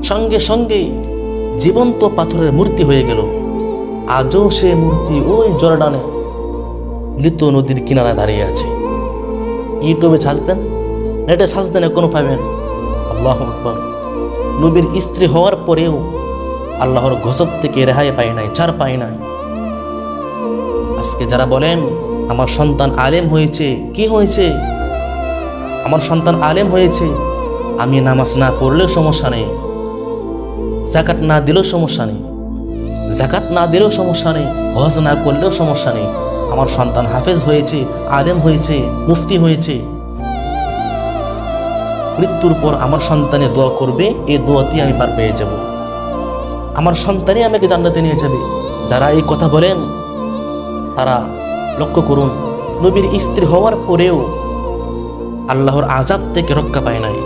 সঙ্গে সঙ্গে জীবন্ত পাথরের মূর্তি হয়ে গেল। আজও সে মূর্তি ওই জর্ডানে মৃত নদীর কিনারায় দাঁড়িয়ে আছে। ইউটিউবে সার্চ দেন, নেটে সার্চ দেন, কোনো পাবেন। আল্লাহু আকবার। নবীর স্ত্রী হওয়ার পরেও আল্লাহর গজব থেকে রেহাই পায় নাই, ছাড় পায় নাই। আজকে যারা বলেন আমার সন্তান আলেম হয়েছে, কি হয়েছে? আমার সন্তান আলেম হয়েছে, আমি নামাজ না পড়লেও সমস্যা নেই, যাকাত না দিলেও সমস্যা নেই, যাকাত না দিলেও সমস্যা নেই, হজ না করলেও সমস্যা নেই, আমার সন্তান হাফেজ হয়েছে, আলেম হয়েছে, মুফতি হয়েছে। মৃত্যুর পর আমার সন্তানে দোয়া করবে, এই দোয়াতেই আমি পার পেয়ে যাব, আমার সন্তানই আমাকে জান্নাতে নিয়ে যাবে। যারা এই কথা বলেন তারা লক্ষ্য করুন, নবীর স্ত্রী হওয়ার পরেও আল্লাহর আযাব থেকে রক্ষা পায় নাই।